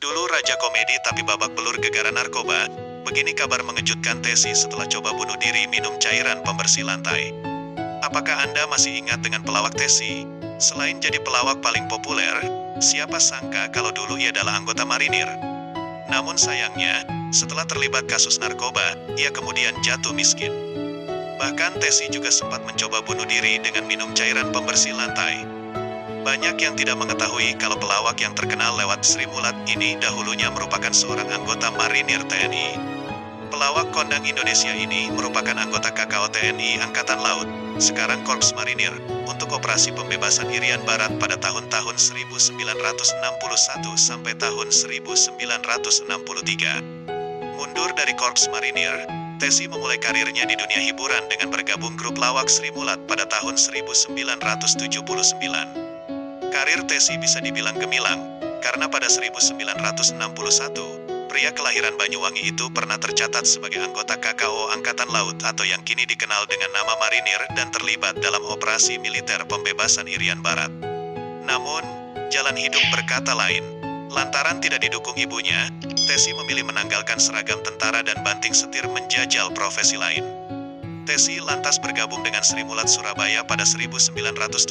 Dulu raja komedi tapi babak belur gegara narkoba, begini kabar mengejutkan Tessy setelah coba bunuh diri minum cairan pembersih lantai. Apakah Anda masih ingat dengan pelawak Tessy? Selain jadi pelawak paling populer, siapa sangka kalau dulu ia adalah anggota marinir. Namun sayangnya, setelah terlibat kasus narkoba, ia kemudian jatuh miskin. Bahkan Tessy juga sempat mencoba bunuh diri dengan minum cairan pembersih lantai. Banyak yang tidak mengetahui kalau pelawak yang terkenal lewat Sri Mulat ini dahulunya merupakan seorang anggota marinir TNI. Pelawak kondang Indonesia ini merupakan anggota KKO TNI Angkatan Laut, sekarang Korps Marinir, untuk operasi pembebasan Irian Barat pada tahun-tahun 1961 sampai tahun 1963. Mundur dari Korps Marinir, Tessy memulai karirnya di dunia hiburan dengan bergabung grup lawak Sri Mulat pada tahun 1979. Karir Tessy bisa dibilang gemilang, karena pada 1961, pria kelahiran Banyuwangi itu pernah tercatat sebagai anggota KKO Angkatan Laut atau yang kini dikenal dengan nama Marinir dan terlibat dalam operasi militer pembebasan Irian Barat. Namun, jalan hidup berkata lain. Lantaran tidak didukung ibunya, Tessy memilih menanggalkan seragam tentara dan banting setir menjajal profesi lain. Tessy lantas bergabung dengan Sri Mulat Surabaya pada 1979,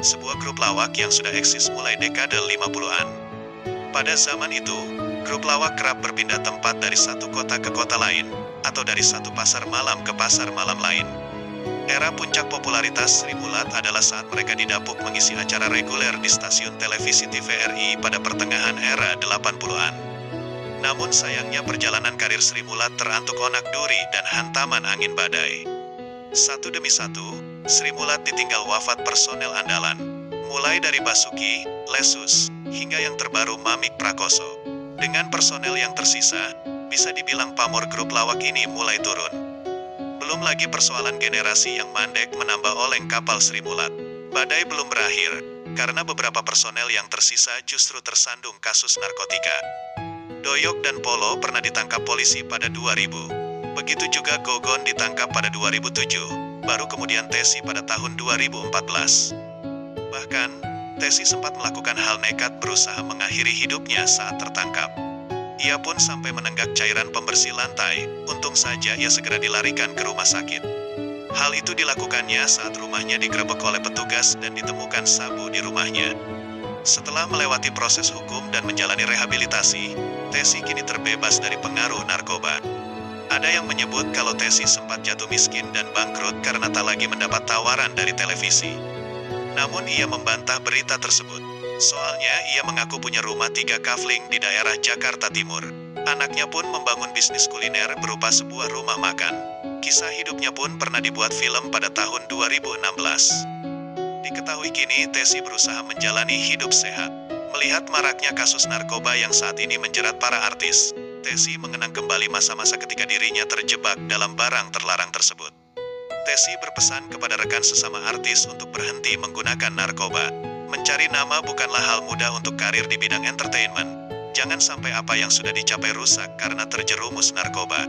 sebuah grup lawak yang sudah eksis mulai dekade 50-an. Pada zaman itu, grup lawak kerap berpindah tempat dari satu kota ke kota lain, atau dari satu pasar malam ke pasar malam lain. Era puncak popularitas Sri Mulat adalah saat mereka didapuk mengisi acara reguler di stasiun televisi TVRI pada pertengahan era 80-an. Namun sayangnya perjalanan karir Sri Mulat terantuk onak duri dan hantaman angin badai. Satu demi satu, Sri Mulat ditinggal wafat personel andalan, mulai dari Basuki, Lesus, hingga yang terbaru Mamik Prakoso. Dengan personel yang tersisa, bisa dibilang pamor grup lawak ini mulai turun. Belum lagi persoalan generasi yang mandek menambah oleng kapal Sri Mulat. Badai belum berakhir, karena beberapa personel yang tersisa justru tersandung kasus narkotika. Doyok dan Polo pernah ditangkap polisi pada 2000. Begitu juga Gogon ditangkap pada 2007, baru kemudian Tessy pada tahun 2014. Bahkan, Tessy sempat melakukan hal nekat berusaha mengakhiri hidupnya saat tertangkap. Ia pun sampai menenggak cairan pembersih lantai, untung saja ia segera dilarikan ke rumah sakit. Hal itu dilakukannya saat rumahnya digerebek oleh petugas dan ditemukan sabu di rumahnya. Setelah melewati proses hukum dan menjalani rehabilitasi, Tessy kini terbebas dari pengaruh narkoba. Ada yang menyebut kalau Tessy sempat jatuh miskin dan bangkrut karena tak lagi mendapat tawaran dari televisi. Namun ia membantah berita tersebut. Soalnya ia mengaku punya rumah 3 kafling di daerah Jakarta Timur. Anaknya pun membangun bisnis kuliner berupa sebuah rumah makan. Kisah hidupnya pun pernah dibuat film pada tahun 2016. Diketahui kini Tessy berusaha menjalani hidup sehat. Melihat maraknya kasus narkoba yang saat ini menjerat para artis, Tessy mengenang kembali masa-masa ketika dirinya terjebak dalam barang terlarang tersebut. Tessy berpesan kepada rekan sesama artis untuk berhenti menggunakan narkoba. Mencari nama bukanlah hal mudah untuk karir di bidang entertainment. Jangan sampai apa yang sudah dicapai rusak karena terjerumus narkoba.